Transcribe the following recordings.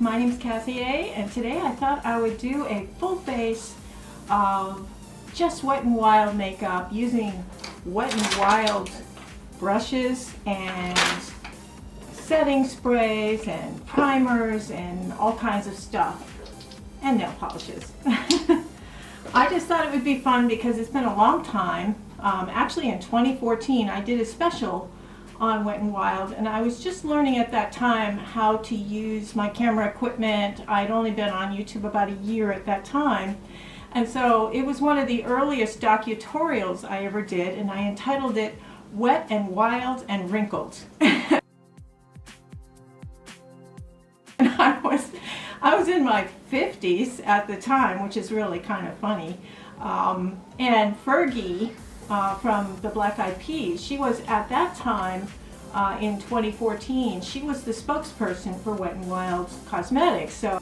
My name's Cassie A, and today I thought I would do a full face of just Wet n Wild makeup using Wet n Wild brushes and setting sprays and primers and all kinds of stuff, and nail polishes. I just thought it would be fun because it's been a long time. Actually in 2014 I did a special on Wet n Wild, and I was just learning at that time how to use my camera equipment. I'd only been on YouTube about a year at that time, and so it was one of the earliest docututorials I ever did, and I entitled it Wet n Wild and Wrinkled. And I was in my 50s at the time, which is really kind of funny. And Fergie from the Black Eyed Peas, she was at that time in 2014, she was the spokesperson for Wet n Wild Cosmetics. So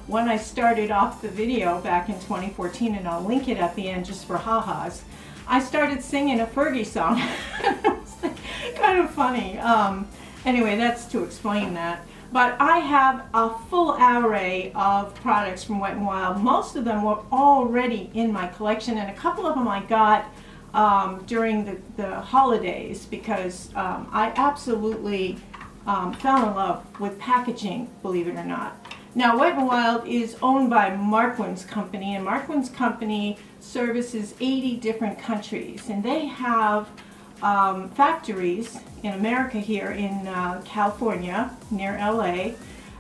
when I started off the video back in 2014, and I'll link it at the end just for ha-has, I started singing a Fergie song. It's kind of funny. Anyway, that's to explain that. But I have a full array of products from Wet n Wild. Most of them were already in my collection, and a couple of them I got during the holidays because I absolutely fell in love with packaging, believe it or not. Now, Wet n Wild is owned by Martini's company, and Martini's company services 80 different countries, and they have factories in America here in California near LA,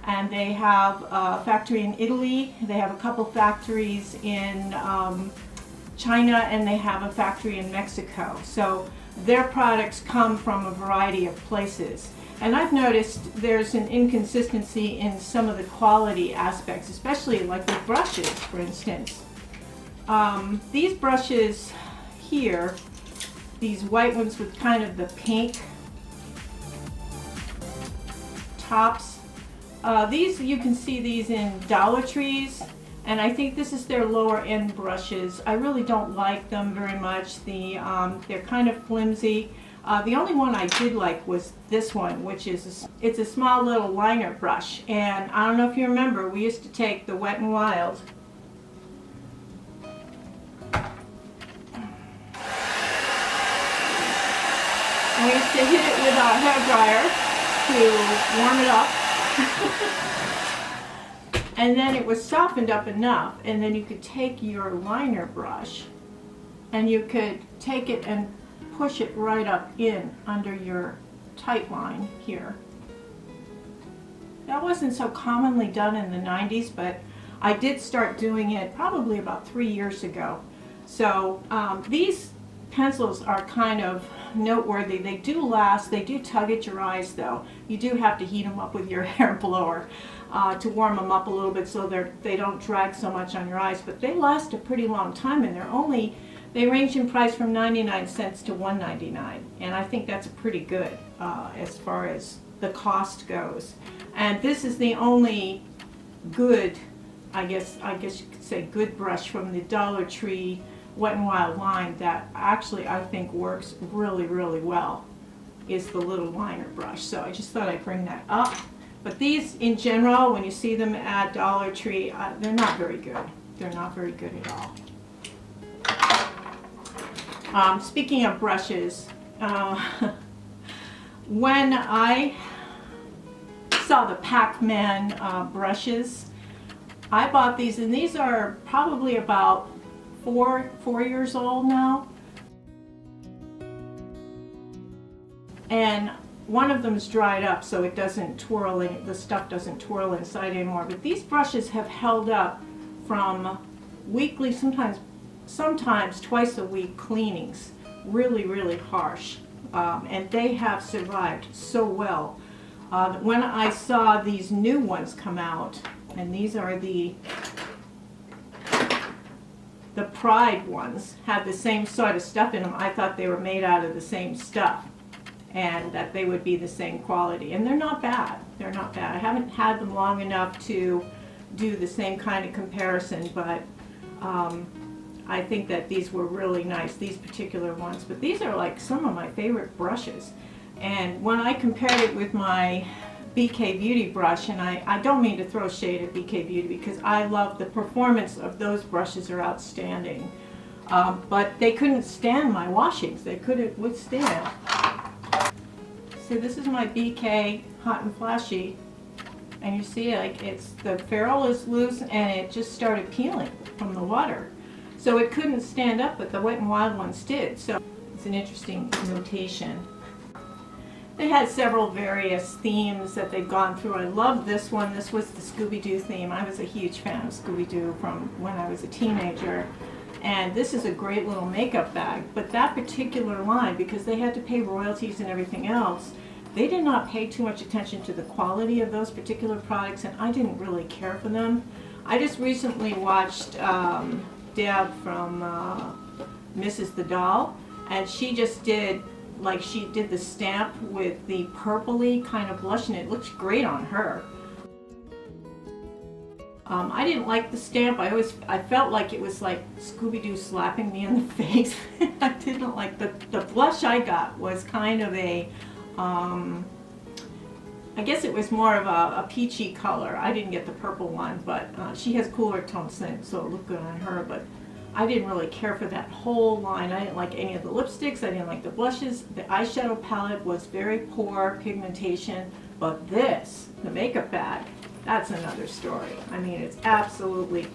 and they have a factory in Italy, they have a couple factories in China, and they have a factory in Mexico. So their products come from a variety of places. And I've noticed there's an inconsistency in some of the quality aspects, especially like with brushes, for instance. These brushes here, these white ones with kind of the pink tops, these, you can see these in Dollar Trees, and I think this is their lower end brushes. I really don't like them very much. They're kind of flimsy. The only one I did like was this one, which is it's a small little liner brush, and I don't know if you remember, we used to take the Wet n Wild and we used to hit it with our hair dryer to warm it up. And then it was softened up enough, and then you could take your liner brush and you could take it and push it right up in under your tight line here. That wasn't so commonly done in the 90s, but I did start doing it probably about 3 years ago. So these pencils are kind of noteworthy. They do last. They do tug at your eyes, though. You do have to heat them up with your hair blower to warm them up a little bit so they don't drag so much on your eyes. But they last a pretty long time, and they range in price from 99 cents to $1.99, and I think that's pretty good as far as the cost goes. And this is the only good, I guess you could say, good brush from the Dollar Tree Wet n Wild line that actually I think works really, really well, is the little liner brush. So I just thought I'd bring that up. But these, in general, when you see them at Dollar Tree, they're not very good. They're not very good at all. Speaking of brushes, when I saw the PacMan brushes, I bought these, and these are probably about four years old now. And one of them's dried up, so it doesn't twirl, the stuff doesn't twirl inside anymore. But these brushes have held up from weekly, sometimes twice a week cleanings, really, really harsh, and they have survived so well. When I saw these new ones come out, and these are the Pride ones, had the same sort of stuff in them, I thought they were made out of the same stuff and that they would be the same quality, and they're not bad. They're not bad. I haven't had them long enough to do the same kind of comparison, but I think that these were really nice, these particular ones. But these are like some of my favorite brushes. And when I compared it with my BK Beauty brush, and I don't mean to throw shade at BK Beauty because I love the performance of those brushes are outstanding. But they couldn't stand my washings. They couldn't withstand. So this is my BK Hot and Flashy. And you see, like, it's the ferrule is loose and it just started peeling from the water. So it couldn't stand up, but the Wet n Wild ones did. So it's an interesting notation. They had several various themes that they've gone through. I love this one. This was the Scooby-Doo theme. I was a huge fan of Scooby-Doo from when I was a teenager. And this is a great little makeup bag. But that particular line, because they had to pay royalties and everything else, they did not pay too much attention to the quality of those particular products, and I didn't really care for them. I just recently watched Deb from Mrs. the Doll, and she just did, like, she did the stamp with the purpley kind of blush, and it looks great on her. I didn't like the stamp. I felt like it was like Scooby-Doo slapping me in the face. I didn't like the blush I got was kind of a I guess it was more of a peachy color. I didn't get the purple one, but she has cooler tone skin, so it looked good on her. But I didn't really care for that whole line. I didn't like any of the lipsticks. I didn't like the blushes. The eyeshadow palette was very poor pigmentation. But this, the makeup bag, that's another story. I mean, it's absolutely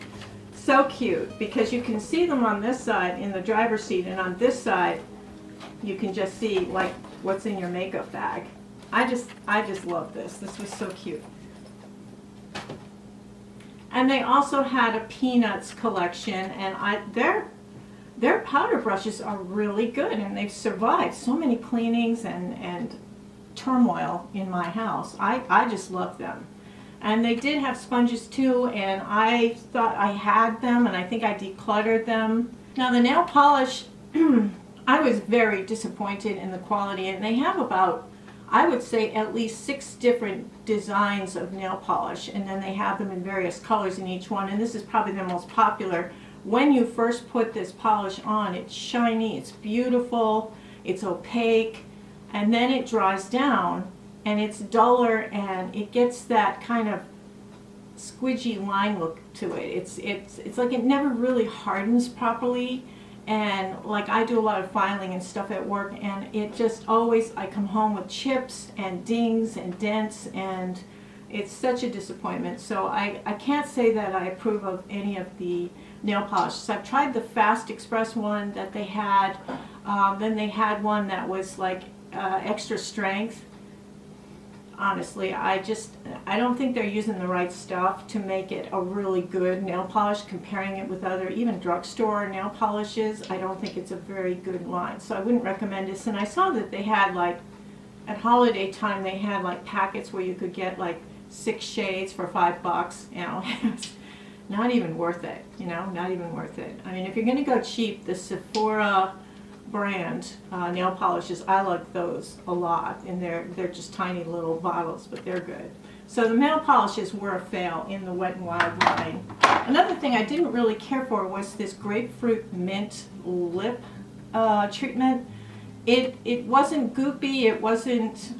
so cute because you can see them on this side in the driver's seat, and on this side you can just see like what's in your makeup bag. I just love this. This was so cute. And they also had a Peanuts collection, and their powder brushes are really good, and they've survived so many cleanings and turmoil in my house. I just love them. And they did have sponges too, and I thought I had them, and I think I decluttered them. Now the nail polish, I was very disappointed in the quality, and they have about, I would say, at least 6 different designs of nail polish, and then they have them in various colors in each one, and this is probably the most popular. When you first put this polish on, it's shiny, it's beautiful, it's opaque, and then it dries down and it's duller, and it gets that kind of squidgy line look to it. It's like it never really hardens properly. And like I do a lot of filing and stuff at work, and it just always, I come home with chips and dings and dents, and it's such a disappointment. So I can't say that I approve of any of the nail polishes. I've tried the Fast Express one that they had, then they had one that was like extra strength. Honestly, I don't think they're using the right stuff to make it a really good nail polish. Comparing it with other, even drugstore nail polishes, I don't think it's a very good line. So I wouldn't recommend this. And I saw that they had, like, at holiday time, they had like packets where you could get like 6 shades for $5. You know, it's not even worth it. You know, not even worth it. I mean, if you're going to go cheap, the Sephora brand nail polishes, I like those a lot, and they're just tiny little bottles, but they're good. So the nail polishes were a fail in the Wet n Wild line. Another thing I didn't really care for was this Grapefruit Mint lip treatment. It wasn't goopy, it wasn't,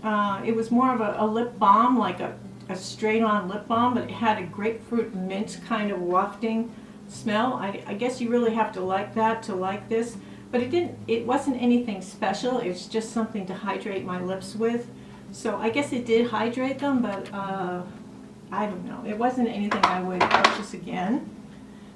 it was more of a lip balm, like a straight on lip balm, but it had a grapefruit mint kind of wafting smell. I guess you really have to like that to like this. But it wasn't anything special. It's just something to hydrate my lips with. So I guess it did hydrate them, but I don't know. It wasn't anything I would purchase again.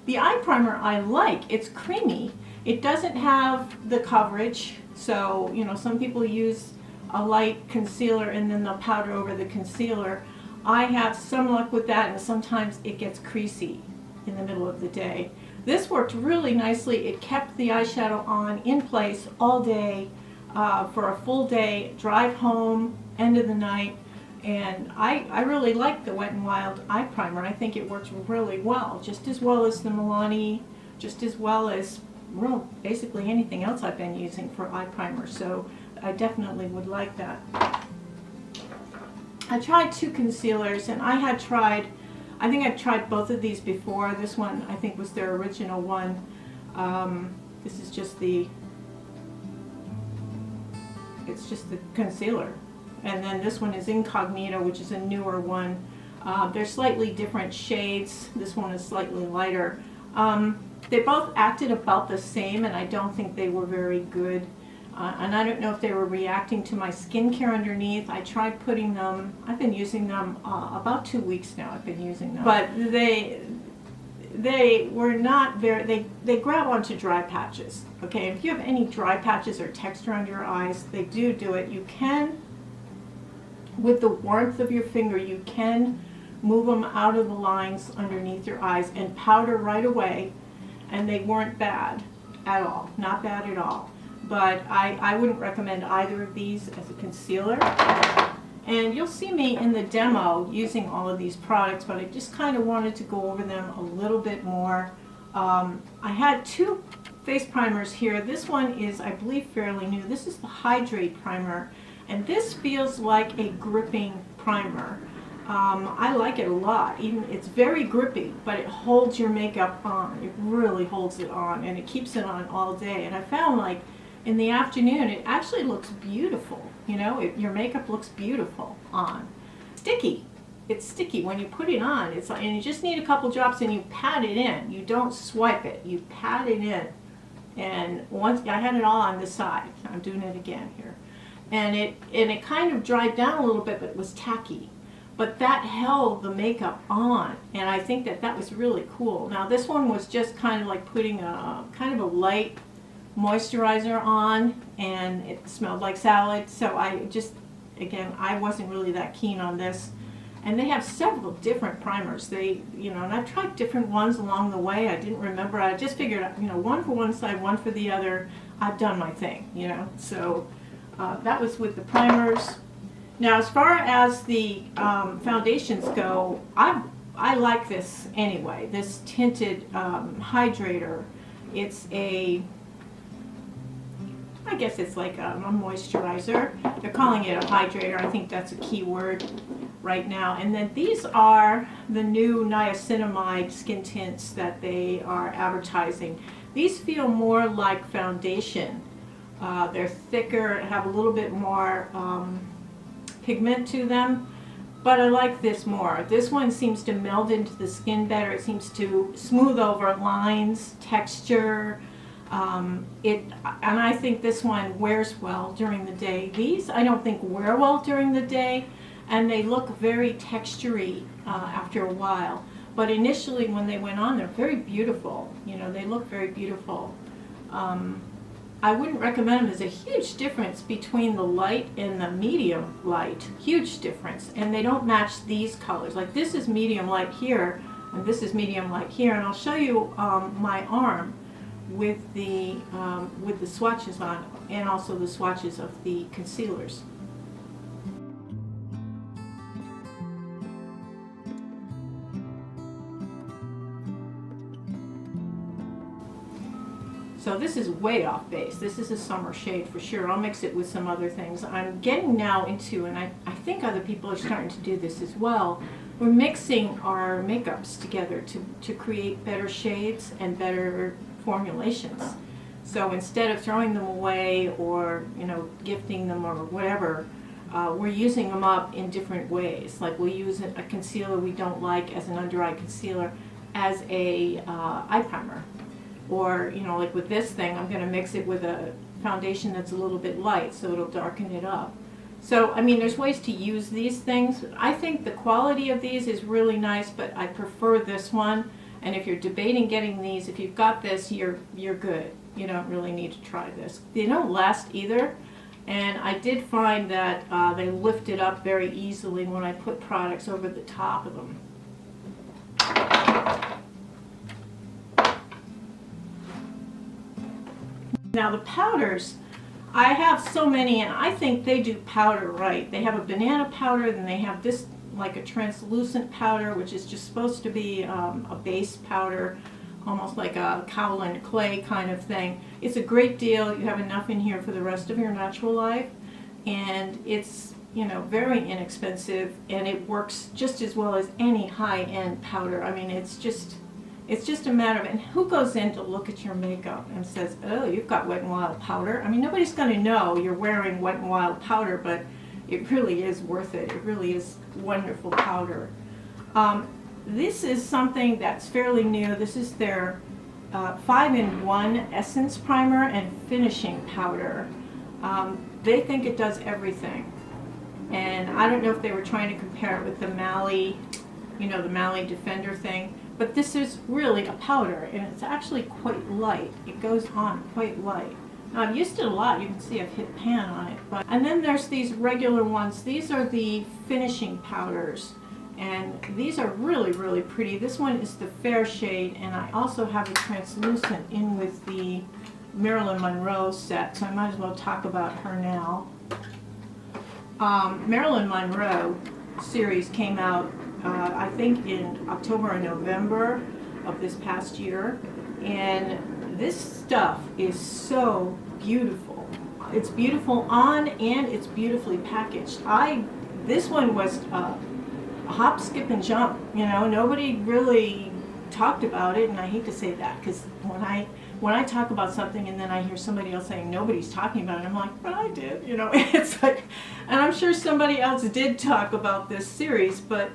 The eye primer I like. It's creamy. It doesn't have the coverage. So, you know, some people use a light concealer and then they'll powder over the concealer. I have some luck with that, and sometimes it gets creasy in the middle of the day. This worked really nicely. It kept the eyeshadow on in place all day for a full day, drive home, end of the night, and I really like the Wet n Wild eye primer. I think it works really well, just as well as the Milani, just as well as, well, basically anything else I've been using for eye primer, so I definitely would like that. I tried 2 concealers, and I had tried I think I've tried both of these before. This one I think was their original one. This is just it's just the concealer. And then this one is Incognito, which is a newer one. They're slightly different shades. This one is slightly lighter. They both acted about the same, and I don't think they were very good. And I don't know if they were reacting to my skincare underneath. I tried putting them, I've been using them about 2 weeks now. I've been using them. But they were not very, they grab onto dry patches. Okay, if you have any dry patches or texture under your eyes, they do it. You can, with the warmth of your finger, you can move them out of the lines underneath your eyes and powder right away, and they weren't bad at all, not bad at all. But I wouldn't recommend either of these as a concealer. And you'll see me in the demo using all of these products, but I just kind of wanted to go over them a little bit more. I had two face primers here. This one is, I believe, fairly new. This is the Hydrate Primer, and this feels like a gripping primer. I like it a lot. It's very grippy, but it holds your makeup on. It really holds it on, and it keeps it on all day. And I found, like, in the afternoon, it actually looks beautiful. You know, your makeup looks beautiful on. Sticky. It's sticky when you put it on. It's like, and you just need a couple drops and you pat it in. You don't swipe it. You pat it in. And once I had it all on this side, I'm doing it again here, and it kind of dried down a little bit, but it was tacky. But that held the makeup on, and I think that was really cool. Now this one was just kind of like putting a kind of a light moisturizer on, and it smelled like salad. So I just, again, I wasn't really that keen on this. And they have several different primers. They, you know, and I've tried different ones along the way. I didn't remember. I just figured, you know, one for one side, one for the other. I've done my thing, you know. So that was with the primers. Now, as far as the foundations go, I like this anyway. This tinted hydrator. It's a, I guess it's like a moisturizer. They're calling it a hydrator. I think that's a key word right now. And then these are the new niacinamide skin tints that they are advertising. These feel more like foundation. They're thicker, have a little bit more pigment to them, but I like this more. This one seems to meld into the skin better. It seems to smooth over lines, texture. And I think this one wears well during the day. These I don't think wear well during the day, and they look very textury after a while. But initially when they went on, they're very beautiful. You know, they look very beautiful. I wouldn't recommend them. There's a huge difference between the light and the medium light. Huge difference. And they don't match these colors. Like this is medium light here, and this is medium light here. And I'll show you my arm with the swatches on, and also the swatches of the concealers. So this is way off base. This is a summer shade for sure. I'll mix it with some other things. I'm getting now into, and I think other people are starting to do this as well, we're mixing our makeups together to create better shades and better formulations. So instead of throwing them away or, you know, gifting them or whatever, we're using them up in different ways. Like we'll use a concealer we don't like as an under eye concealer as a eye primer. Or, you know, like with this thing, I'm going to mix it with a foundation that's a little bit light, so it'll darken it up. So, I mean, there's ways to use these things. I think the quality of these is really nice, but I prefer this one. And if you're debating getting these, if you've got this, you're good. You don't really need to try this. They don't last either. And I did find that they lifted up very easily when I put products over the top of them. Now the powders, I have so many, and I think they do powder right. They have a banana powder, then they have this like a translucent powder, which is just supposed to be a base powder, almost like a kaolin clay kind of thing. It's a great deal. You have enough in here for the rest of your natural life, and it's, you know, very inexpensive, and it works just as well as any high-end powder. I mean, it's just a matter of, and who goes in to look at your makeup and says, oh, you've got Wet n Wild powder? I mean, nobody's going to know you're wearing Wet n Wild powder, but it really is worth it. It really is wonderful powder. This is something that's fairly new. This is their 5-in-1 Essence Primer and Finishing Powder. They think it does everything. And I don't know if they were trying to compare it with the Mally, you know, the Mally Defender thing. But this is really a powder, and it's actually quite light. It goes on quite light. Now, I've used it a lot. You can see I've hit pan on it. And then there's these regular ones. These are the finishing powders. And these are really, really pretty. This one is the fair shade, and I also have a translucent in with the Marilyn Monroe set, so I might as well talk about her now. Marilyn Monroe series came out, I think, in October or November of this past year, and this stuff is so beautiful. It's beautiful on, and it's beautifully packaged. This one was hop, skip, and jump. You know, nobody really talked about it, and I hate to say that because when I talk about something and then I hear somebody else saying nobody's talking about it, I'm like, but I did. You know, it's like, and I'm sure somebody else did talk about this series, but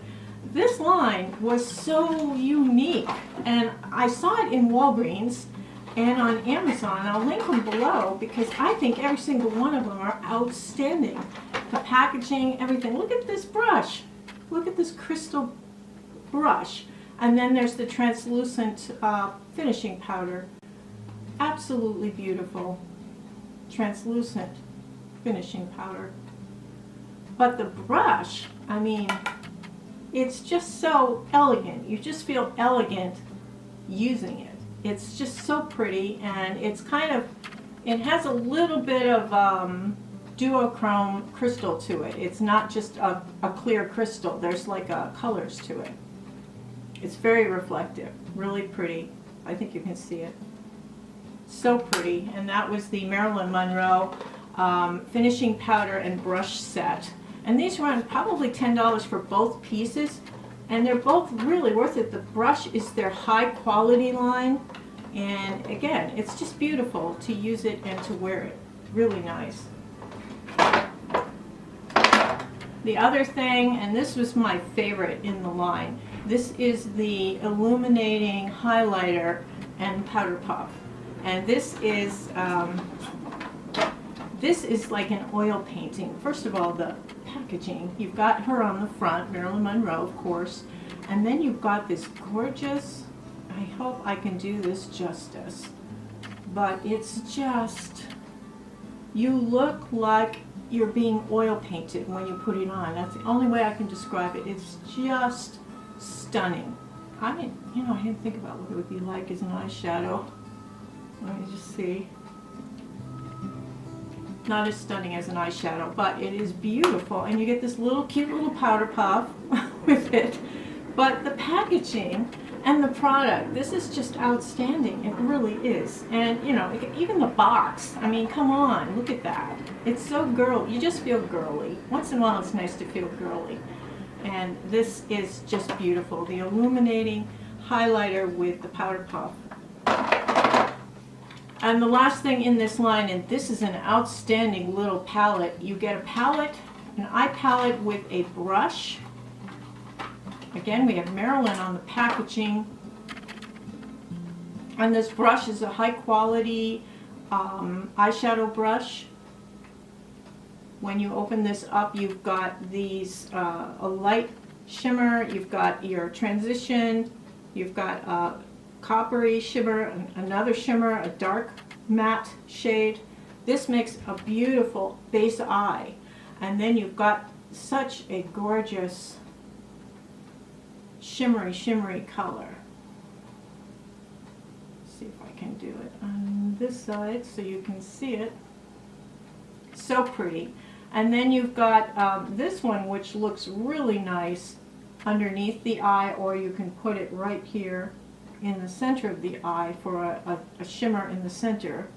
this line was so unique, and I saw it in Walgreens and on Amazon. I'll link them below because I think every single one of them are outstanding. The packaging, everything. Look at this brush. Look at this crystal brush. And then there's the translucent finishing powder. Absolutely beautiful. Translucent finishing powder. But the brush, I mean, it's just so elegant. You just feel elegant using it. It's just so pretty, and it's kind of, it has a little bit of duochrome crystal to it. It's not just a clear crystal. There's like colors to it. It's very reflective, really pretty. I think you can see it. So pretty. And that was the Marilyn Monroe finishing powder and brush set. And these run probably $10 for both pieces, and they're both really worth it. The brush is their high quality line, and again, it's just beautiful to use it and to wear it. Really nice. The other thing, and this was my favorite in the line, this is the illuminating highlighter and powder puff. And this is like an oil painting. First of all, the packaging. You've got her on the front, Marilyn Monroe, of course, and then you've got this gorgeous, I hope I can do this justice, but it's just, you look like you're being oil painted when you put it on. That's the only way I can describe it. It's just stunning. I mean, you know, I didn't think about what it would be like as an eyeshadow. Let me just see. Not as stunning as an eyeshadow, but it is beautiful, and you get this little cute little powder puff with it. But the packaging and the product, this is just outstanding. It really is. And you know, even the box, I mean, come on, look at that. It's so girly. You just feel girly. Once in a while it's nice to feel girly. And this is just beautiful. The illuminating highlighter with the powder puff. And the last thing in this line, and this is an outstanding little palette, you get a palette, an eye palette with a brush. Again, we have Marilyn on the packaging. And this brush is a high quality eyeshadow brush. When you open this up, you've got these, a light shimmer, you've got your transition, you've got a coppery shimmer, another shimmer, a dark matte shade. This makes a beautiful base eye. And then you've got such a gorgeous shimmery color. Let's see if I can do it on this side so you can see it. So pretty. And then you've got this one, which looks really nice underneath the eye, or you can put it right here in the center of the eye for a shimmer in the center.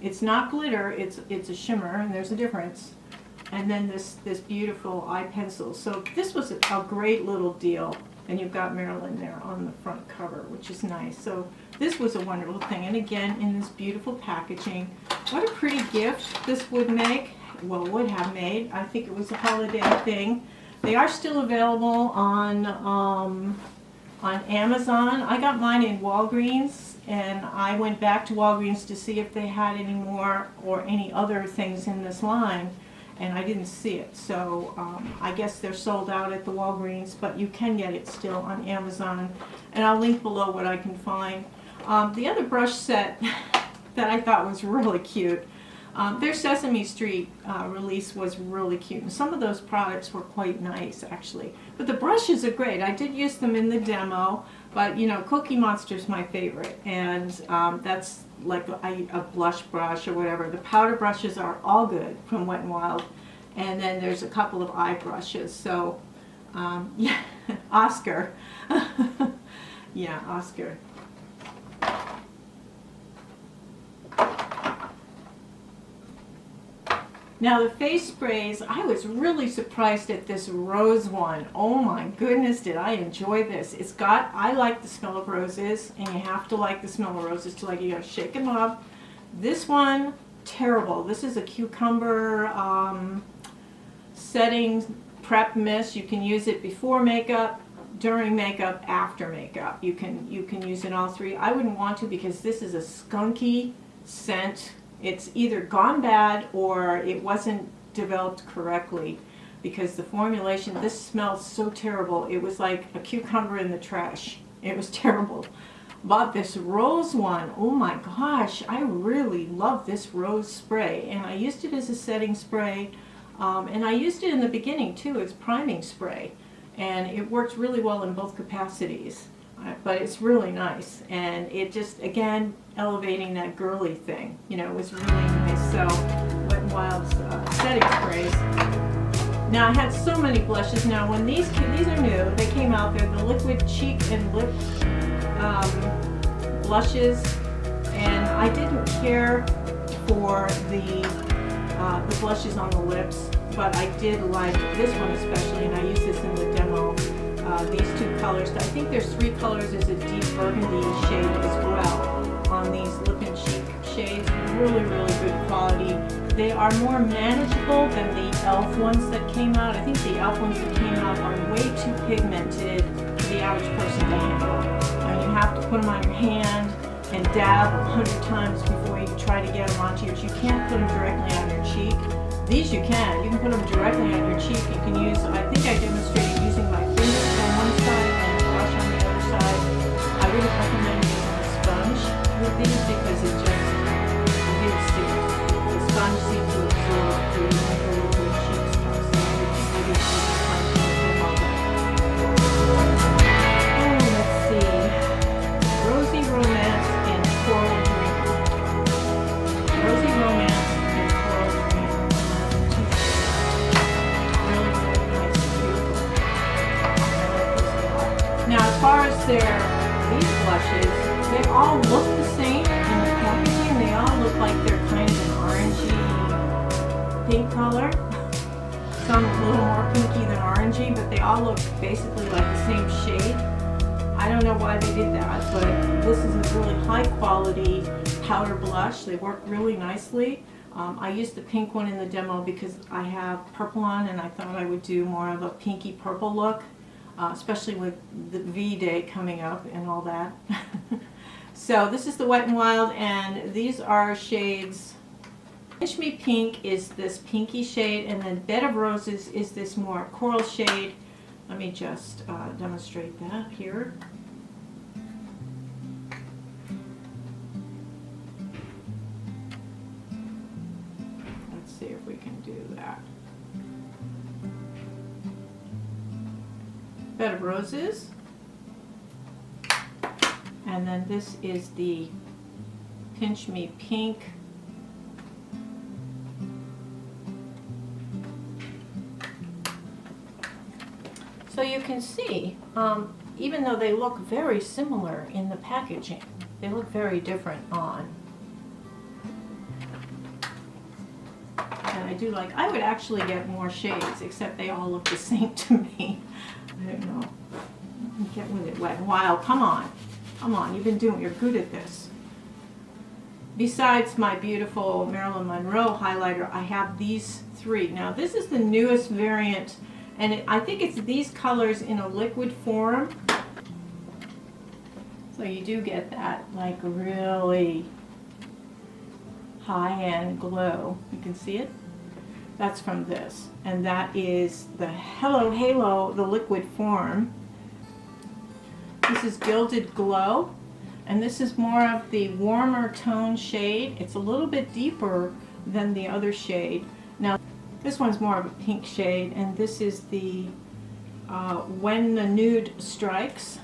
It's not glitter, it's a shimmer, and there's a difference. and then this beautiful eye pencil. So this was a great little deal. And you've got Marilyn there on the front cover, which is nice. So this was a wonderful thing. And again, in this beautiful packaging. What a pretty gift this would make. Well, would have made. I think it was a holiday thing. They are still available on Amazon. I got mine in Walgreens, and I went back to Walgreens to see if they had any more or any other things in this line. And I didn't see it, so I guess they're sold out at the Walgreens, but you can get it still on Amazon, and I'll link below what I can find. The other brush set that I thought was really cute, their Sesame Street release was really cute, and some of those products were quite nice actually. But the brushes are great. I did use them in the demo, but you know, Cookie Monster's my favorite, and that's like a blush brush or whatever. The powder brushes are all good from Wet n Wild, and then there's a couple of eye brushes. So yeah, Oscar. Yeah, Oscar. Now the face sprays, I was really surprised at this rose one. Oh my goodness, did I enjoy this. It's got, I like the smell of roses, and you have to like the smell of roses to like it. You gotta shake them up. This one, terrible. This is a cucumber setting prep mist. You can use it before makeup, during makeup, after makeup. You can use it all three. I wouldn't want to because this is a skunky scent. It's either gone bad or it wasn't developed correctly, because the formulation, this smells so terrible. It was like a cucumber in the trash. It was terrible. But this rose one, oh my gosh, I really love this rose spray. And I used it as a setting spray, and I used it in the beginning too as priming spray. And it works really well in both capacities. But it's really nice, and it just, again, elevating that girly thing. You know, it was really nice. So, Wet n Wild's setting sprays. Now, I had so many blushes. Now, when these are new, they came out, they're the liquid cheek and lip blushes, and I didn't care for the blushes on the lips, but I did like this one especially, and I used this in the demo. These two colors, I think there's 3 colors. There's a deep burgundy shade as well on these lip and cheek shades. Really, really good quality. They are more manageable than the e.l.f. ones that came out. I think the e.l.f. ones that came out are way too pigmented for the average person to handle. You have to put them on your hand and dab 100 times before you try to get them onto your cheek. You can't put them directly on your cheek. These you can. You can put them directly on your cheek. You can use, I think I demonstrated using my fingers on one side and a brush on the other side. I would recommend using a sponge with these because it just sticks. The sponge seems to absorb the little cheek stuff. So I would use the sponge with all that. Oh, let's see. Rosy Romance and Coral Dream. Rosy Romance and Coral Dream. Really, really nice and beautiful. I like this a lot. Now, as far as these blushes, they all look the same in the packaging. They all look like they're kind of an orangey pink color. Some a little more pinky than orangey, but they all look basically like the same shade. I don't know why they did that, but this is a really high quality powder blush. They work really nicely. I used the pink one in the demo because I have purple on, and I thought I would do more of a pinky purple look, especially with the V-Day coming up and all that. So this is the Wet n Wild, and these are shades. Pinch Me Pink is this pinky shade, and then Bed of Roses is this more coral shade. Let me just demonstrate that here. Let's see if we can do that. Bed of Roses. And then this is the Pinch Me Pink. So you can see, even though they look very similar in the packaging, they look very different on. And I do like, I would actually get more shades, except they all look the same to me. I don't know. Get with it, Wet n Wild. Come on. Come on, you've been doing, you're good at this. Besides my beautiful Marilyn Monroe highlighter, I have these three. Now this is the newest variant, and I think it's these colors in a liquid form. So you do get that like really high-end glow. You can see it? That's from this. And that is the Hello Halo, the liquid form. This is Gilded Glow. And this is more of the warmer tone shade. It's a little bit deeper than the other shade. Now, this one's more of a pink shade, and this is the When the Nude Strikes.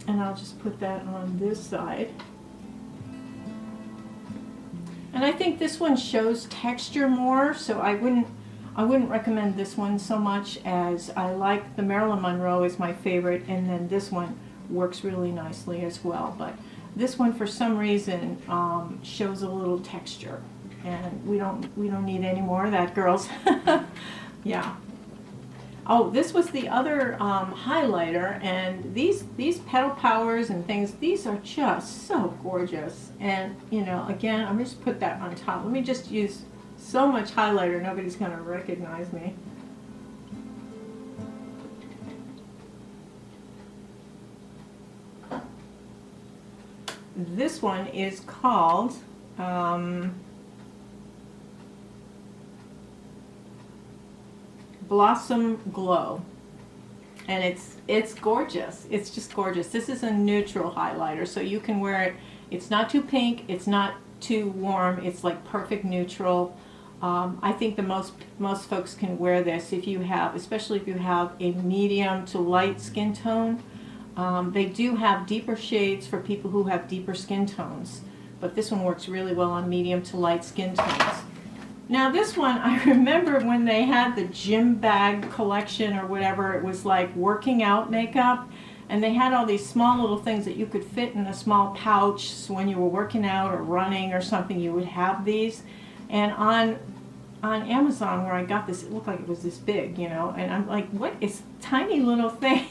And I'll just put that on this side. And I think this one shows texture more, so I wouldn't recommend this one so much, as I like the Marilyn Monroe is my favorite, and then this one works really nicely as well. But this one for some reason shows a little texture, and we don't need any more of that, girls. Yeah. Oh, this was the other highlighter, and these petal powers and things, these are just so gorgeous. And you know, again, I'm just put that on top. Let me just use so much highlighter, nobody's gonna recognize me. This one is called Blossom Glow, and it's gorgeous. It's just gorgeous. This is a neutral highlighter, so you can wear it. It's not too pink, it's not too warm, it's like perfect neutral. I think the most folks can wear this if you have, especially if you have a medium to light skin tone. They do have deeper shades for people who have deeper skin tones, but this one works really well on medium to light skin tones. Now this one, I remember when they had the gym bag collection or whatever, it was like working out makeup, and they had all these small little things that you could fit in a small pouch. So when you were working out or running or something, you would have these. And on Amazon, where I got this, it looked like it was this big, you know, and I'm like, what is tiny little thing?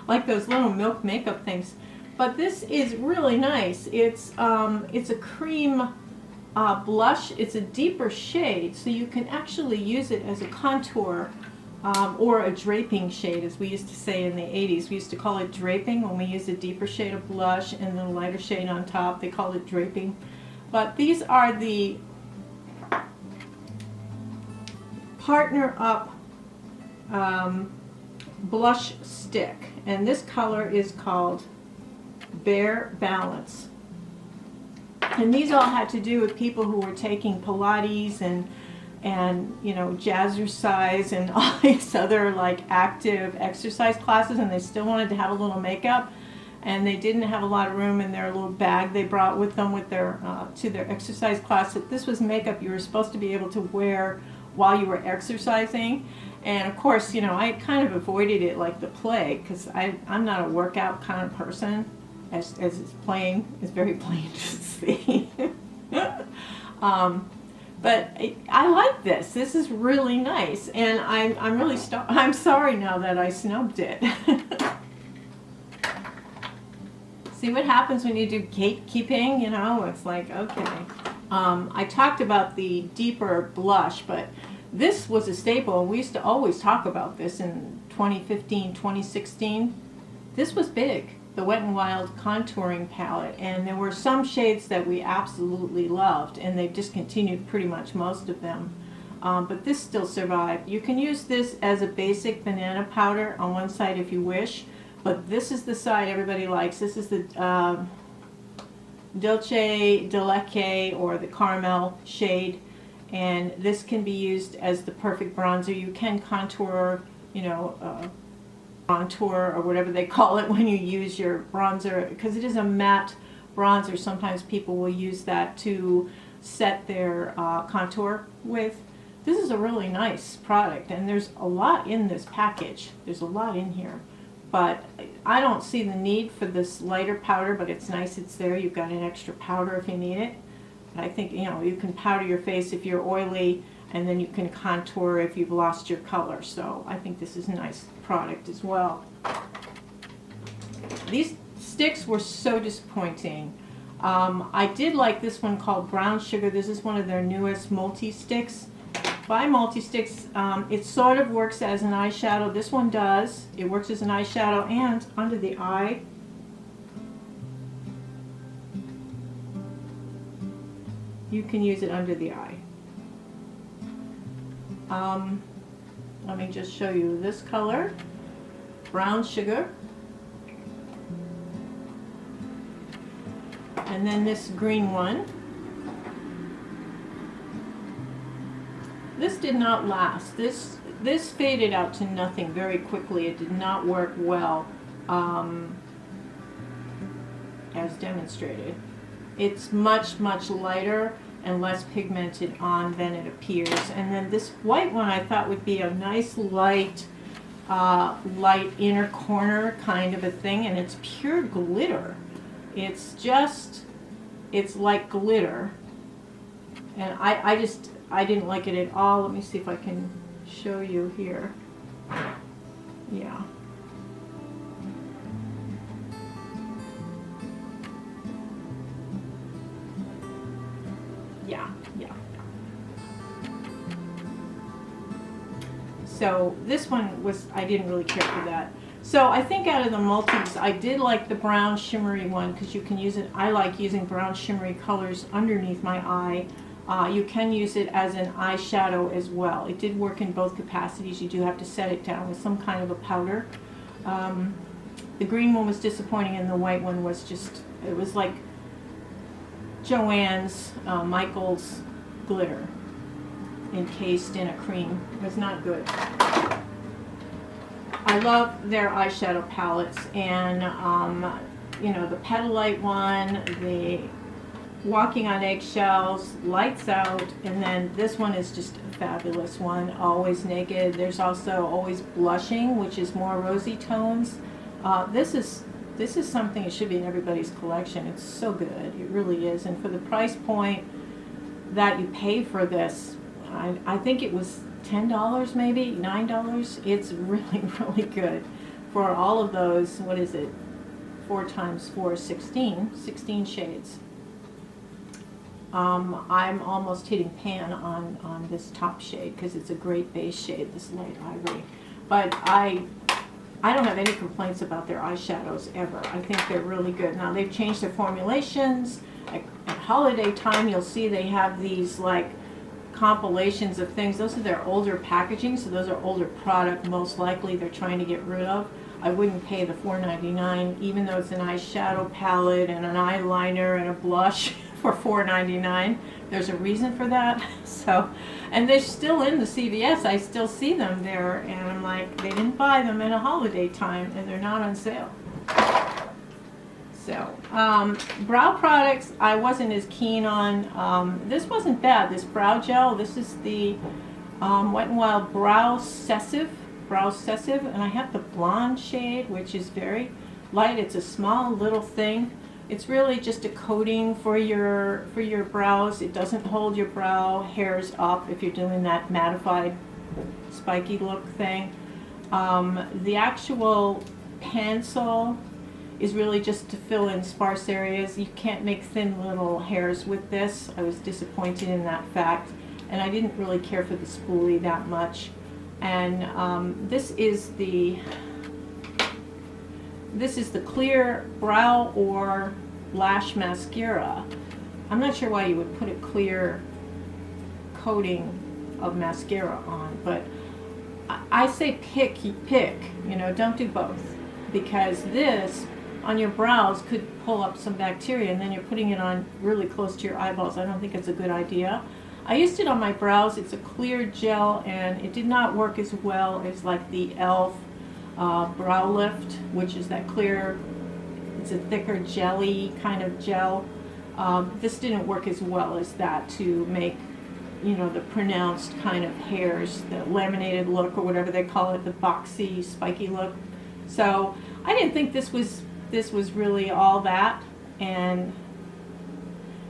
Like those little Milk makeup things. But this is really nice. It's a cream blush. It's a deeper shade, so you can actually use it as a contour or a draping shade, as we used to say in the 80s. We used to call it draping when we used a deeper shade of blush and then a lighter shade on top. They called it draping. But these are the Partner Up blush stick, and this color is called Bare Balance. And these all had to do with people who were taking Pilates and you know, jazzercise and all these other like active exercise classes, and they still wanted to have a little makeup, and they didn't have a lot of room in their little bag they brought with them with their to their exercise class. This was makeup you were supposed to be able to wear while you were exercising. And of course, you know, I kind of avoided it like the plague, because I'm not a workout kind of person, as it's plain, it's very plain to see. But I like this. This is really nice, and I'm sorry now that I snubbed it. See what happens when you do gatekeeping, you know? It's like, okay. I talked about the deeper blush, but this was a staple. We used to always talk about this in 2015, 2016. This was big, the Wet n Wild contouring palette, and there were some shades that we absolutely loved, and they've discontinued pretty much most of them. But this still survived. You can use this as a basic banana powder on one side if you wish, but this is the side everybody likes. This is the Dulce de Leche, or the caramel shade, and this can be used as the perfect bronzer. You can contour, you know, contour or whatever they call it when you use your bronzer, because it is a matte bronzer. Sometimes people will use that to set their contour with. This is a really nice product, and there's a lot in this package. There's a lot in here, but I don't see the need for this lighter powder, but it's nice it's there. You've got an extra powder if you need it. I think, you know, you can powder your face if you're oily, and then you can contour if you've lost your color. So I think this is a nice product as well. These sticks were so disappointing. I did like this one called Brown Sugar. This is one of their newest multi-sticks. By multi-sticks, it sort of works as an eyeshadow. This one does. It works as an eyeshadow and under the eye. You can use it under the eye. Let me just show you this color, Brown Sugar. And then this green one. This did not last. This faded out to nothing very quickly. It did not work well as demonstrated. It's much, much lighter and less pigmented on than it appears. And then this white one I thought would be a nice light, light inner corner kind of a thing, and it's pure glitter. It's just, it's like glitter. And I didn't like it at all. Let me see if I can show you here. Yeah. Yeah. So this one was, I didn't really care for that. So I think out of the multis, I did like the brown shimmery one because you can use it. I like using brown shimmery colors underneath my eye. You can use it as an eyeshadow as well. It did work in both capacities. You do have to set it down with some kind of a powder. The green one was disappointing, and the white one was just, it was like Joann's Michael's glitter encased in a cream. It was not good. I love their eyeshadow palettes, and you know, the Petalite one, the Walking on Eggshells, Lights Out, and then this one is just a fabulous one, Always Naked. There's also Always Blushing, which is more rosy tones. This is something that should be in everybody's collection. It's so good, it really is. And for the price point that you pay for this, I think it was $10 maybe, $9. It's really, really good for all of those. What is it? 4 times 4 is 16 shades. I'm almost hitting pan on this top shade because it's a great base shade, this light ivory. But I don't have any complaints about their eyeshadows ever. I think they're really good. Now they've changed their formulations. At holiday time, you'll see they have these like compilations of things. Those are their older packaging, so those are older product most likely they're trying to get rid of. I wouldn't pay the $4.99, even though it's an eyeshadow palette and an eyeliner and a blush for $4.99. There's a reason for that. So, and they're still in the CVS. I still see them there, and I'm like, they didn't buy them in a holiday time, and they're not on sale. So, brow products I wasn't as keen on. This wasn't bad, this brow gel. This is the Wet n Wild Brow Sessive, and I have the blonde shade, which is very light. It's a small little thing. It's really just a coating for your brows. It doesn't hold your brow hairs up if you're doing that mattified, spiky look thing. The actual pencil is really just to fill in sparse areas. You can't make thin little hairs with this. I was disappointed in that fact, and I didn't really care for the spoolie that much. And this is the clear brow or lash mascara. I'm not sure why you would put a clear coating of mascara on, but I say pick, you know, don't do both, because this on your brows could pull up some bacteria, and then you're putting it on really close to your eyeballs. I don't think it's a good idea. I used it on my brows. It's a clear gel, and it did not work as well as like the e.l.f. Brow Lift, which is that clear, it's a thicker jelly kind of gel. This didn't work as well as that to make, you know, the pronounced kind of hairs, the laminated look or whatever they call it, the boxy, spiky look. So I didn't think this was really all that, and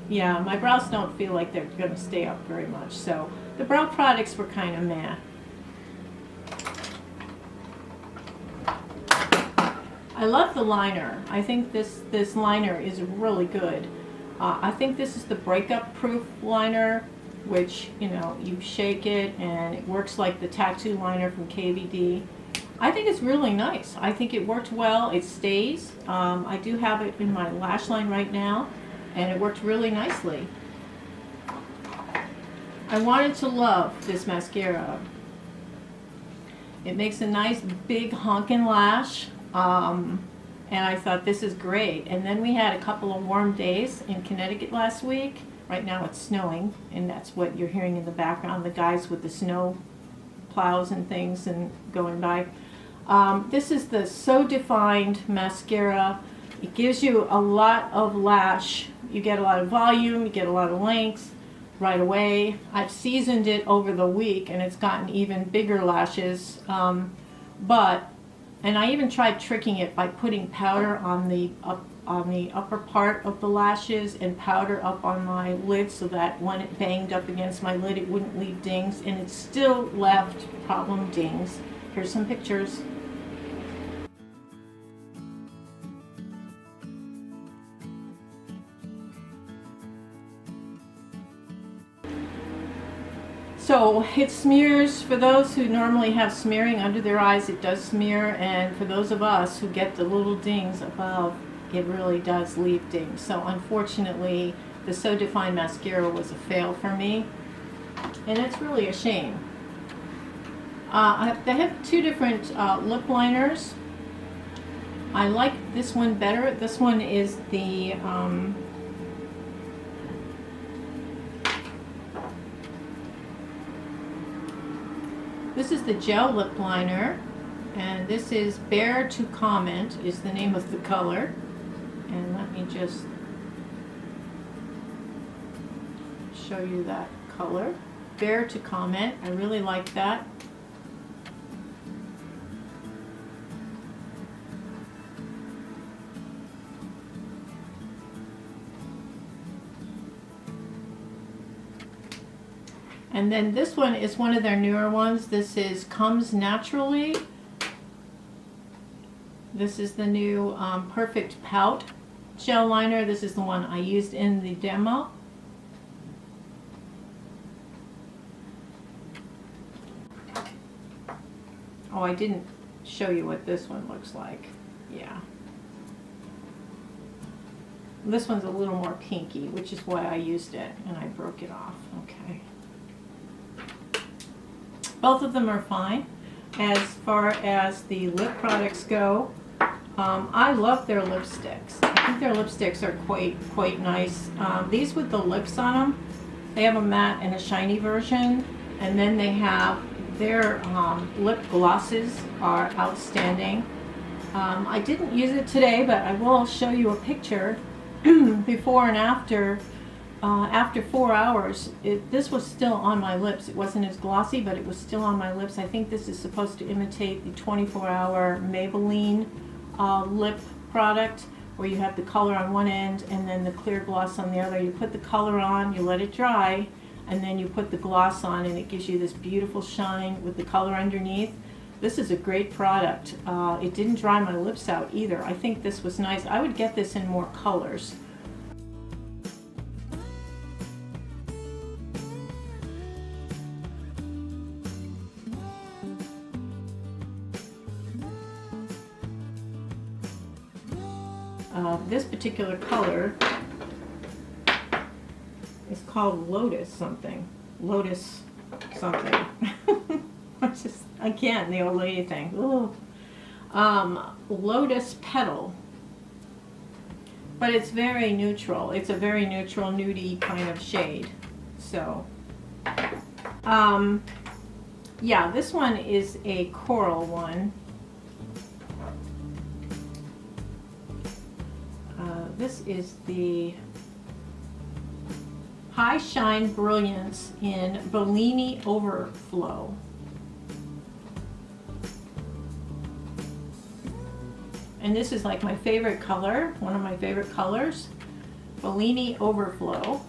Yeah, my brows don't feel like they're going to stay up very much. So the brow products were kind of meh. I love the liner. I think this liner is really good. I think this is the breakup proof liner, which, you know, you shake it and it works like the tattoo liner from KVD. I think it's really nice. I think it worked well. It stays. I do have it in my lash line right now, and it worked really nicely. I wanted to love this mascara. It makes a nice big honkin' lash, and I thought this is great. And then we had a couple of warm days in Connecticut last week. Right now it's snowing, and that's what you're hearing in the background, the guys with the snow plows and things and going by. This is the So Defined Mascara. It gives you a lot of lash. You get a lot of volume, you get a lot of length right away. I've seasoned it over the week and it's gotten even bigger lashes. And I even tried tricking it by putting powder on the upper part of the lashes and powder up on my lid so that when it banged up against my lid it wouldn't leave dings, and it still left problem dings. Here's some pictures. So it smears. For those who normally have smearing under their eyes, it does smear, and for those of us who get the little dings above, it really does leave dings. So unfortunately, the So Defined Mascara was a fail for me, and it's really a shame. They have two different lip liners. I like this one better. This one is the this is the gel lip liner, and this is Bear to Comment is the name of the color. And let me just show you that color. Bear to Comment. I really like that. And then this one is one of their newer ones. This is Comes Naturally. This is the new Perfect Pout gel liner. This is the one I used in the demo. Oh, I didn't show you what this one looks like. Yeah. This one's a little more pinky, which is why I used it, and I broke it off. Okay. Both of them are fine. As far as the lip products go, I love their lipsticks. I think their lipsticks are quite nice. These with the lips on them, they have a matte and a shiny version, and then they have their lip glosses are outstanding. I didn't use it today, but I will show you a picture before and after. After 4 hours, this was still on my lips. It wasn't as glossy, but it was still on my lips. I think this is supposed to imitate the 24-hour Maybelline lip product, where you have the color on one end and then the clear gloss on the other. You put the color on, you let it dry, and then you put the gloss on, and it gives you this beautiful shine with the color underneath. This is a great product. It didn't dry my lips out either. I think this was nice. I would get this in more colors. This particular color is called Lotus something. Lotus something. It's just, again, the old lady thing. Ooh. Lotus Petal. But it's very neutral. It's a very neutral, nudie kind of shade. So, yeah, this one is a coral one. This is the High Shine Brilliance in Bellini Overflow. And this is like my favorite color, one of my favorite colors. Bellini Overflow.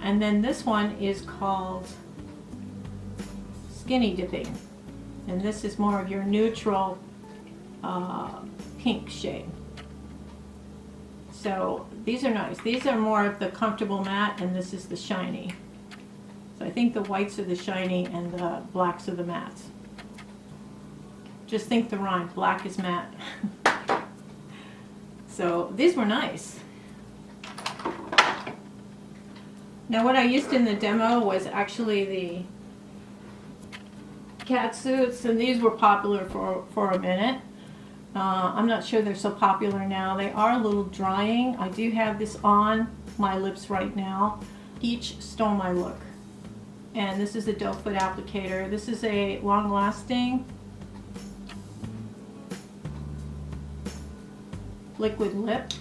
And then this one is called Skinny Dipping. And this is more of your neutral pink shade. So these are nice. These are more of the comfortable matte, and this is the shiny. So I think the whites are the shiny and the blacks are the mattes. Just think the rhyme, black is matte. So these were nice. Now what I used in the demo was actually the cat suits, and these were popular for a minute. I'm not sure they're so popular now. They are a little drying. I do have this on my lips right now. Each stole my look. And this is a doe foot applicator. This is a long-lasting liquid lip.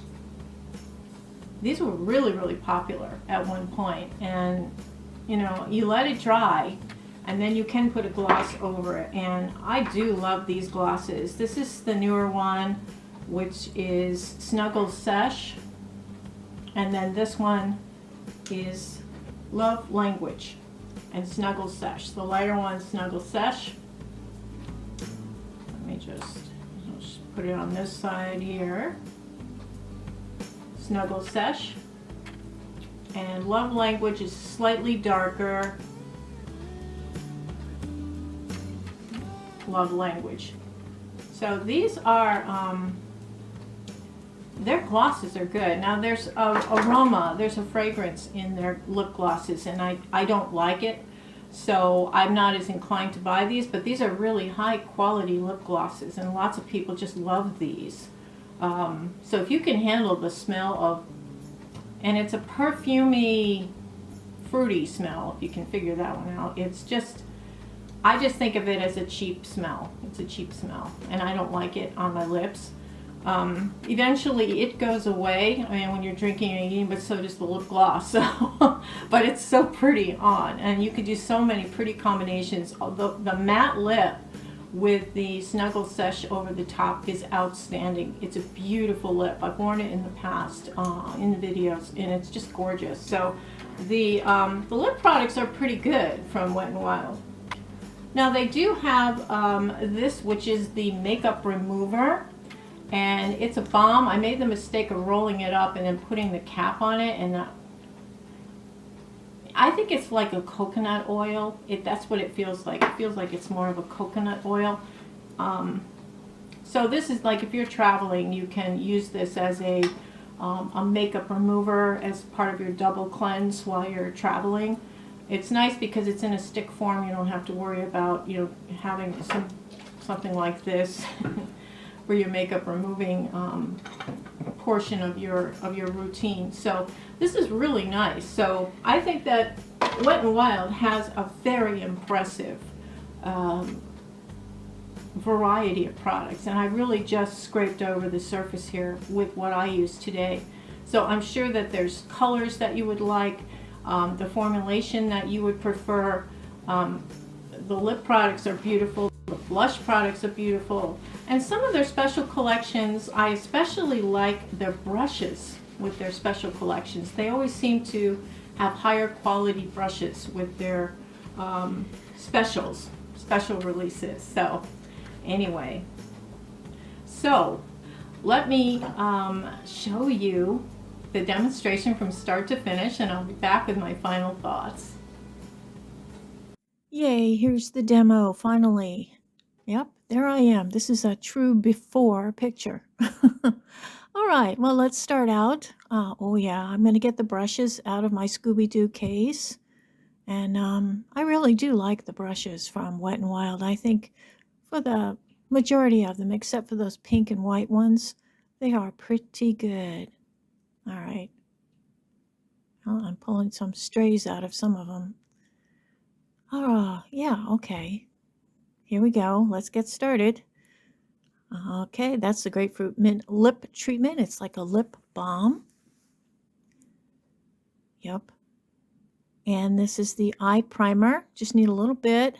These were really, really popular at one point. And you know, you let it dry, and then you can put a gloss over it, and I do love these glosses. This is the newer one, which is Snuggle Sesh, and then this one is Love Language and Snuggle Sesh. The lighter one, Snuggle Sesh. Let me just put it on this side here. Snuggle Sesh. And Love Language is slightly darker. Love Language. So these are, their glosses are good. Now there's a aroma, there's a fragrance in their lip glosses, and I don't like it. So I'm not as inclined to buy these, but these are really high quality lip glosses, and lots of people just love these. So if you can handle the smell of, and it's a perfumey, fruity smell, if you can figure that one out. It's just, I just think of it as a cheap smell. It's a cheap smell, and I don't like it on my lips. Eventually it goes away, I mean, when you're drinking and eating, but so does the lip gloss. So, but it's so pretty on, and you could do so many pretty combinations. The matte lip with the Snuggle Sesh over the top is outstanding. It's a beautiful lip. I've worn it in the past in the videos, and it's just gorgeous. So the lip products are pretty good from Wet n Wild. Now they do have this, which is the makeup remover, and it's a balm. I made the mistake of rolling it up and then putting the cap on it, and I think it's like a coconut oil. That's what it feels like. It feels like it's more of a coconut oil. So this is like, if you're traveling, you can use this as a makeup remover as part of your double cleanse while you're traveling. It's nice because it's in a stick form. You don't have to worry about, you know, having something like this for your makeup removing portion of your routine. So this is really nice. So I think that Wet n Wild has a very impressive variety of products, and I really just scraped over the surface here with what I use today. So I'm sure that there's colors that you would like, the formulation that you would prefer. The lip products are beautiful, the blush products are beautiful, and some of their special collections, I especially like their brushes with their special collections. They always seem to have higher quality brushes with their special releases. So anyway, so let me show you the demonstration from start to finish, and I'll be back with my final thoughts. Yay, here's the demo, finally. Yep, there I am. This is a true before picture. All right, well, let's start out. Oh yeah, I'm going to get the brushes out of my Scooby-Doo case. And I really do like the brushes from Wet n Wild. I think for the majority of them, except for those pink and white ones, they are pretty good. All right. Well, I'm pulling some strays out of some of them. Oh, yeah, okay. Here we go. Let's get started. Okay, that's the Grapefruit Mint Lip Treatment. It's like a lip balm. Yep. And this is the eye primer. Just need a little bit.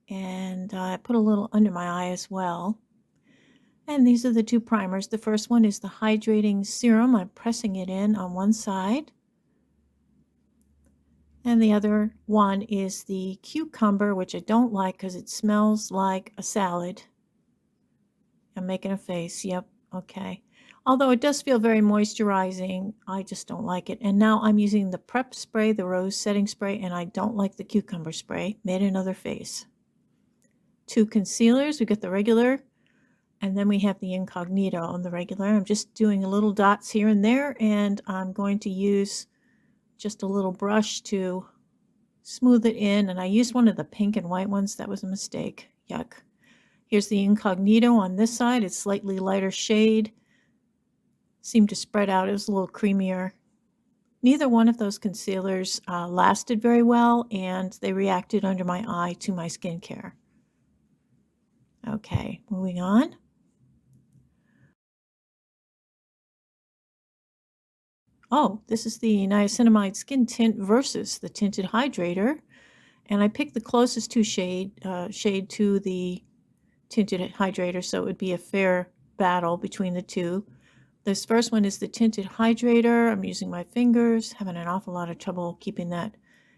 And I put a little under my eye as well. And these are the two primers. The first one is the hydrating serum. I'm pressing it in on one side. And the other one is the cucumber, which I don't like because it smells like a salad. I'm making a face. Yep. Okay. Although it does feel very moisturizing, I just don't like it. And now I'm using the prep spray, the rose setting spray, and I don't like the cucumber spray. Made another face. Two concealers. We got the regular, and then we have the Incognito on the regular. I'm just doing little dots here and there, and I'm going to use just a little brush to smooth it in. And I used one of the pink and white ones. That was a mistake. Yuck. Here's the Incognito on this side. It's slightly lighter shade. Seemed to spread out. It was a little creamier. Neither one of those concealers lasted very well, and they reacted under my eye to my skincare. Okay, moving on. Oh, this is the niacinamide skin tint versus the tinted hydrator, and I picked the closest to shade to the tinted hydrator, so it would be a fair battle between the two. This first one is the tinted hydrator. I'm using my fingers, having an awful lot of trouble keeping that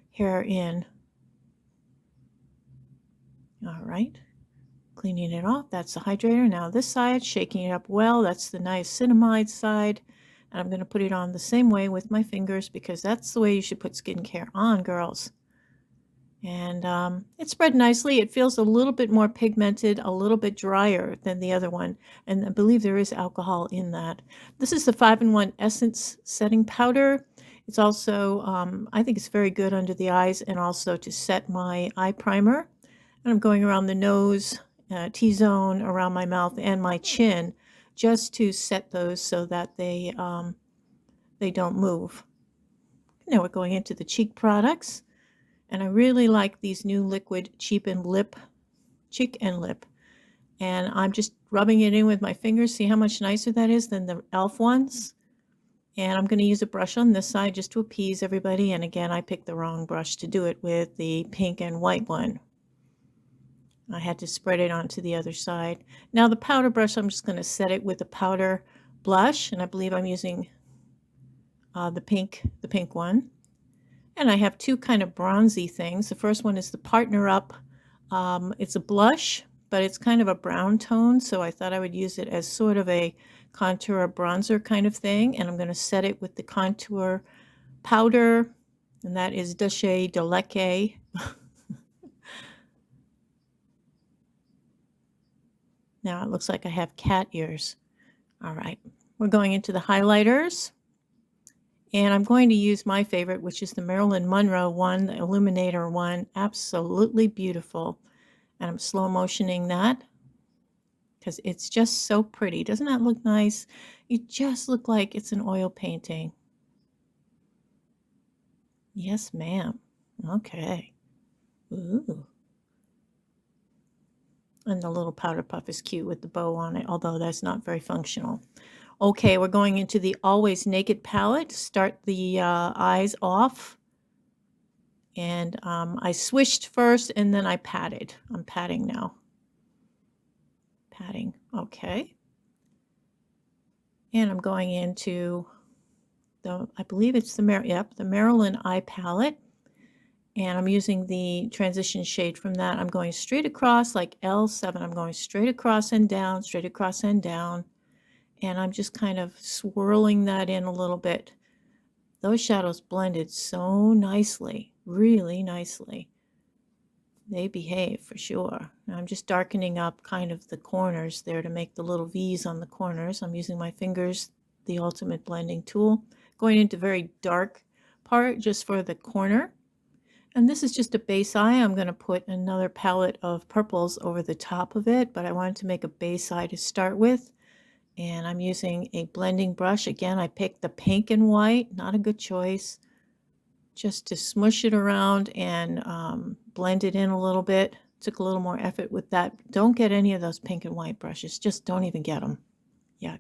hair in. All right, cleaning it off. That's the hydrator. Now this side, shaking it up well. That's the niacinamide side. And I'm going to put it on the same way with my fingers because that's the way you should put skincare on, girls. And it spread nicely. It feels a little bit more pigmented, a little bit drier than the other one. And I believe there is alcohol in that. This is the 5-in-1 Essence Setting Powder. It's also, I think it's very good under the eyes and also to set my eye primer. And I'm going around the nose, T-zone, around my mouth and my chin just to set those so that they don't move. Now we're going into the cheek products. And I really like these new liquid cheek and lip. And I'm just rubbing it in with my fingers. See how much nicer that is than the e.l.f. ones? And I'm going to use a brush on this side just to appease everybody. And again, I picked the wrong brush to do it with, the pink and white one. I had to spread it onto the other side. Now the powder brush, I'm just going to set it with a powder blush. And I believe I'm using the pink one. And I have two kind of bronzy things. The first one is the Partner Up. It's a blush, but it's kind of a brown tone, so I thought I would use it as sort of a contour bronzer kind of thing. And I'm going to set it with the contour powder, and that is Duché de Leke. Now it looks like I have cat ears. All right, we're going into the highlighters. And I'm going to use my favorite, which is the Marilyn Monroe one, the Illuminator one. Absolutely beautiful. And I'm slow motioning that because it's just so pretty. Doesn't that look nice? You just look like it's an oil painting. Yes, ma'am. Okay. Ooh. And the little powder puff is cute with the bow on it, although that's not very functional. Okay, we're going into the Always Naked palette. Start the eyes off. And I swished first and then I patted. I'm patting now. Patting. Okay. And I'm going into I believe it's the Marilyn eye palette. And I'm using the transition shade from that. I'm going straight across like L7. I'm going straight across and down, straight across and down. And I'm just kind of swirling that in a little bit. Those shadows blended so nicely, really nicely. They behave for sure. I'm just darkening up kind of the corners there to make the little V's on the corners. I'm using my fingers, the ultimate blending tool. Going into very dark part just for the corner. And this is just a base eye. I'm going to put another palette of purples over the top of it, but I wanted to make a base eye to start with. And I'm using a blending brush. Again, I picked the pink and white, not a good choice, just to smush it around and blend it in a little bit. Took a little more effort with that. Don't get any of those pink and white brushes. Just don't even get them. Yuck.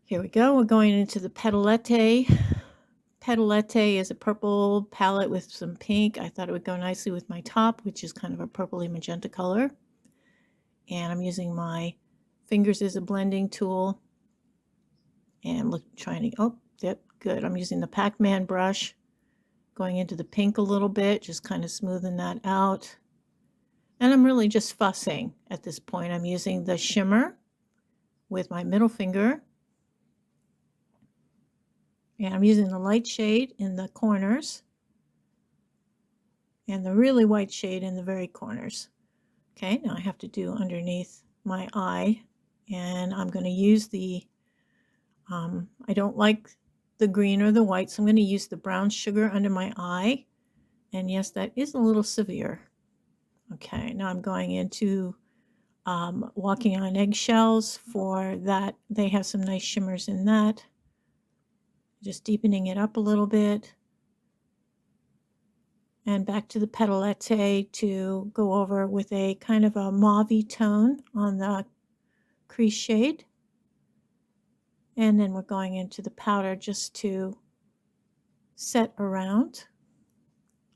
Here we go. We're going into the Petalette. Petalette is a purple palette with some pink. I thought it would go nicely with my top, which is kind of a purpley magenta color. And I'm using my fingers as a blending tool. And look, trying to, oh, yep, good. I'm using the PacMan brush, going into the pink a little bit, just kind of smoothing that out. And I'm really just fussing at this point. I'm using the shimmer with my middle finger. And I'm using the light shade in the corners and the really white shade in the very corners. Okay, now I have to do underneath my eye, and I'm going to use the, I don't like the green or the white, so I'm going to use the brown sugar under my eye. And yes, that is a little severe. Okay, now I'm going into Walking on Eggshells for that. They have some nice shimmers in that. Just deepening it up a little bit. And back to the Petalette to go over with a kind of a mauve-y tone on the crease shade. And then we're going into the powder just to set around.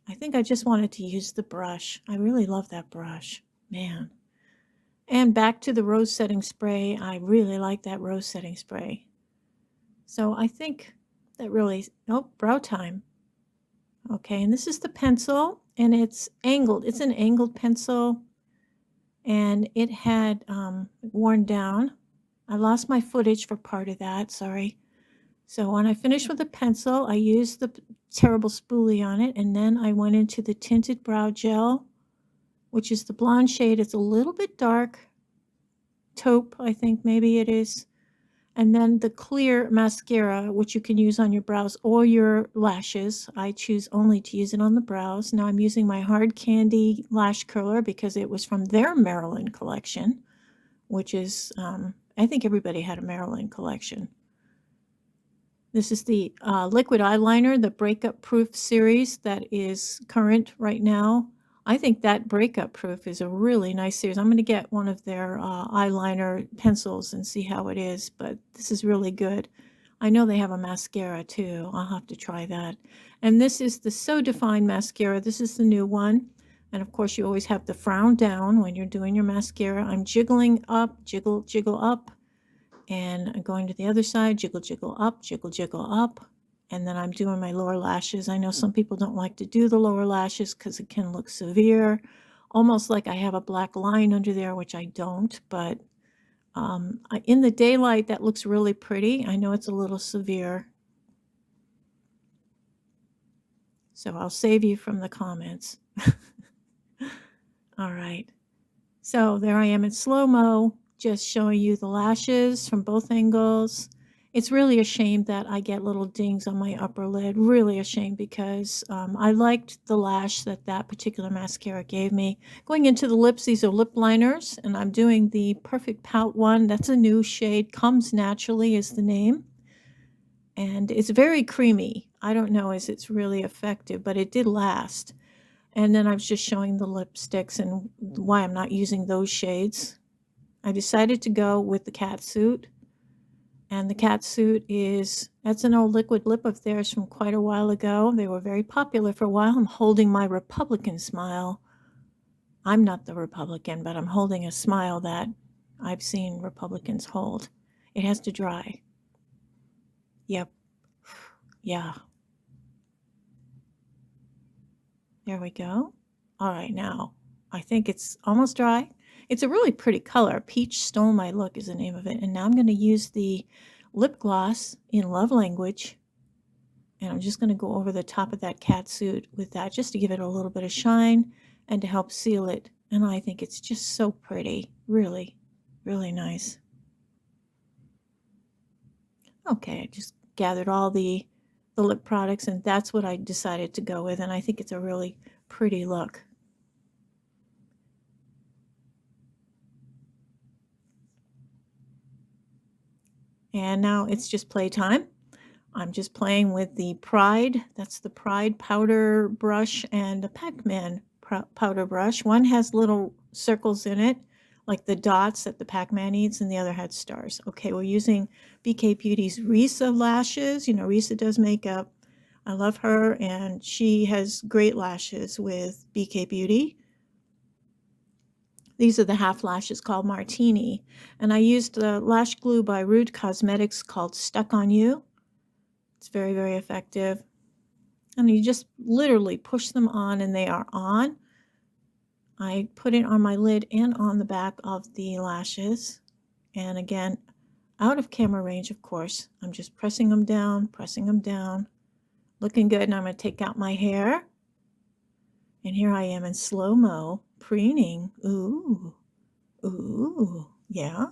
I think I just wanted to use the brush. I really love that brush, man. And back to the rose setting spray. I really like that rose setting spray. So I think that really, oh, brow time. Okay, and this is the pencil, and it's angled. It's an angled pencil, and it had worn down. I lost my footage for part of that, sorry. So when I finished with the pencil, I used the terrible spoolie on it, and then I went into the tinted brow gel, which is the blonde shade. It's a little bit dark. Taupe, I think maybe it is. And then the clear mascara, which you can use on your brows or your lashes. I choose only to use it on the brows. Now I'm using my Hard Candy lash curler because it was from their Marilyn collection, which is, I think everybody had a Marilyn collection. This is the liquid eyeliner, the Breakup Proof series that is current right now. I think that Breakup Proof is a really nice series. I'm going to get one of their eyeliner pencils and see how it is, but this is really good. I know they have a mascara too. I'll have to try that. And this is the So Defined Mascara. This is the new one. And of course, you always have the frown down when you're doing your mascara. I'm jiggling up, jiggle, jiggle up. And I'm going to the other side, jiggle, jiggle up, jiggle, jiggle up. And then I'm doing my lower lashes. I know some people don't like to do the lower lashes because it can look severe, almost like I have a black line under there, which I don't. But in the daylight, that looks really pretty. I know it's a little severe. So I'll save you from the comments. All right. So there I am in slow-mo, just showing you the lashes from both angles. It's really a shame that I get little dings on my upper lid. Really a shame because I liked the lash that that particular mascara gave me. Going into the lips, these are lip liners, and I'm doing the Perfect Pout one. That's a new shade. Comes Naturally is the name. And it's very creamy. I don't know if it's really effective, but it did last. And then I was just showing the lipsticks and why I'm not using those shades. I decided to go with the Catsuit. And the Catsuit that's an old liquid lip of theirs from quite a while ago. They were very popular for a while. I'm holding my Republican smile. I'm not the Republican, but I'm holding a smile that I've seen Republicans hold. It has to dry. Yep. Yeah. There we go. All right, now I think it's almost dry. It's a really pretty color. Peach Stole My Look is the name of it. And now I'm going to use the lip gloss in Love Language. And I'm just going to go over the top of that Catsuit with that just to give it a little bit of shine and to help seal it. And I think it's just so pretty. Really, really nice. Okay, I just gathered all the lip products, and that's what I decided to go with. And I think it's a really pretty look. And now it's just playtime. I'm just playing with the Pride. That's the Pride powder brush and the PacMan powder brush. One has little circles in it, like the dots that the PacMan eats, and the other had stars. Okay, we're using BK Beauty's RISA lashes. You know, RISA does makeup. I love her, and she has great lashes with BK Beauty. These are the half lashes called Martini. And I used the lash glue by Rude Cosmetics called Stuck on You. It's very, very effective. And you just literally push them on and they are on. I put it on my lid and on the back of the lashes. And again, out of camera range, of course. I'm just pressing them down, looking good. And I'm going to take out my hair. And here I am in slow-mo, preening. Ooh, ooh, yeah.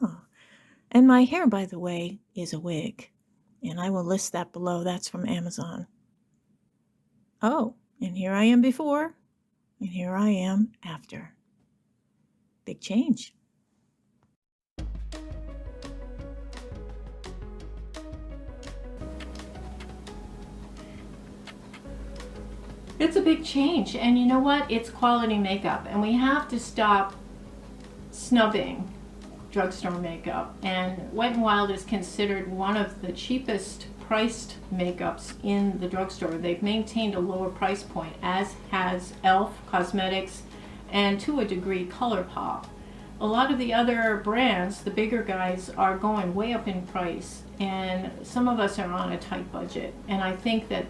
And my hair, by the way, is a wig. And I will list that below. That's from Amazon. Oh, and here I am before, and here I am after. Big change. It's a big change, and you know what? It's quality makeup, and we have to stop snubbing drugstore makeup. And Wet n Wild is considered one of the cheapest priced makeups in the drugstore. They've maintained a lower price point, as has e.l.f. Cosmetics and to a degree ColourPop. A lot of the other brands, the bigger guys, are going way up in price, and some of us are on a tight budget. And I think that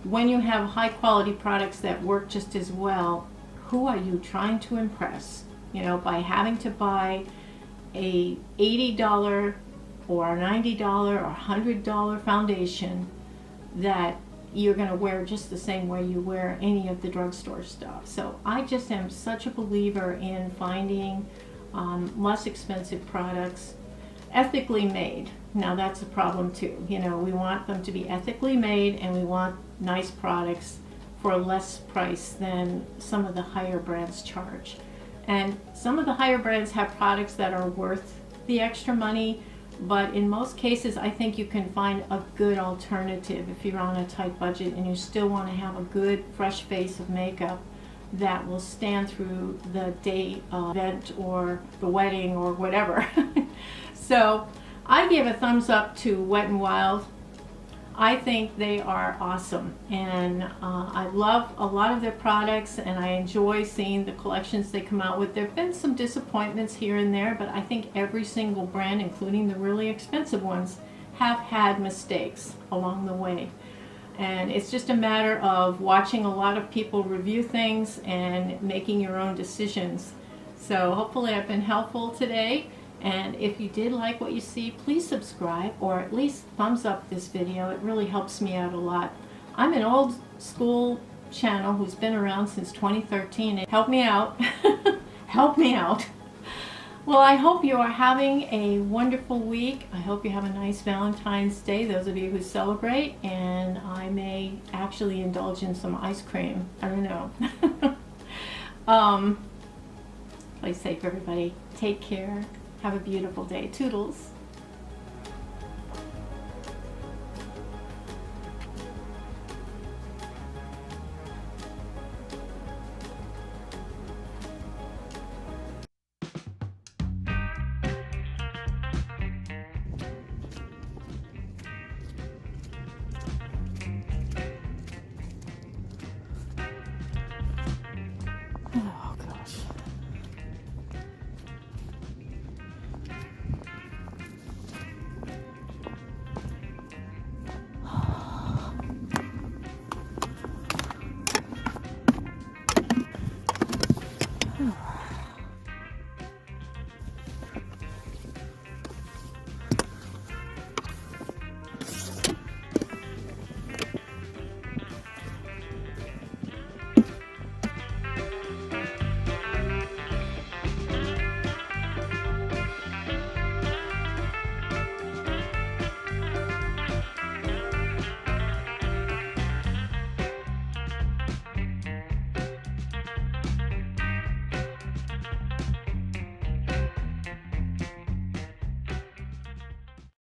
when you have high quality products that work just as well, who are you trying to impress? You know, by having to buy a $80 or $90 or $100 foundation that you're going to wear just the same way you wear any of the drugstore stuff. So I just am such a believer in finding less expensive products, ethically made. Now that's a problem too. You know, we want them to be ethically made, and we want nice products for a less price than some of the higher brands charge. And some of the higher brands have products that are worth the extra money, but in most cases I think you can find a good alternative if you're on a tight budget and you still want to have a good fresh face of makeup that will stand through the day event or the wedding or whatever. So I give a thumbs up to Wet n Wild. I think they are awesome, and I love a lot of their products, and I enjoy seeing the collections they come out with. There have been some disappointments here and there, but I think every single brand, including the really expensive ones, have had mistakes along the way. And it's just a matter of watching a lot of people review things and making your own decisions. So hopefully I've been helpful today. And if you did like what you see, please subscribe, or at least thumbs up this video. It really helps me out a lot. I'm an old school channel who's been around since 2013. Help me out. Help me out. Well, I hope you are having a wonderful week. I hope you have a nice Valentine's Day, those of you who celebrate, and I may actually indulge in some ice cream. I don't know. Play safe, everybody. Take care. Have a beautiful day. Toodles.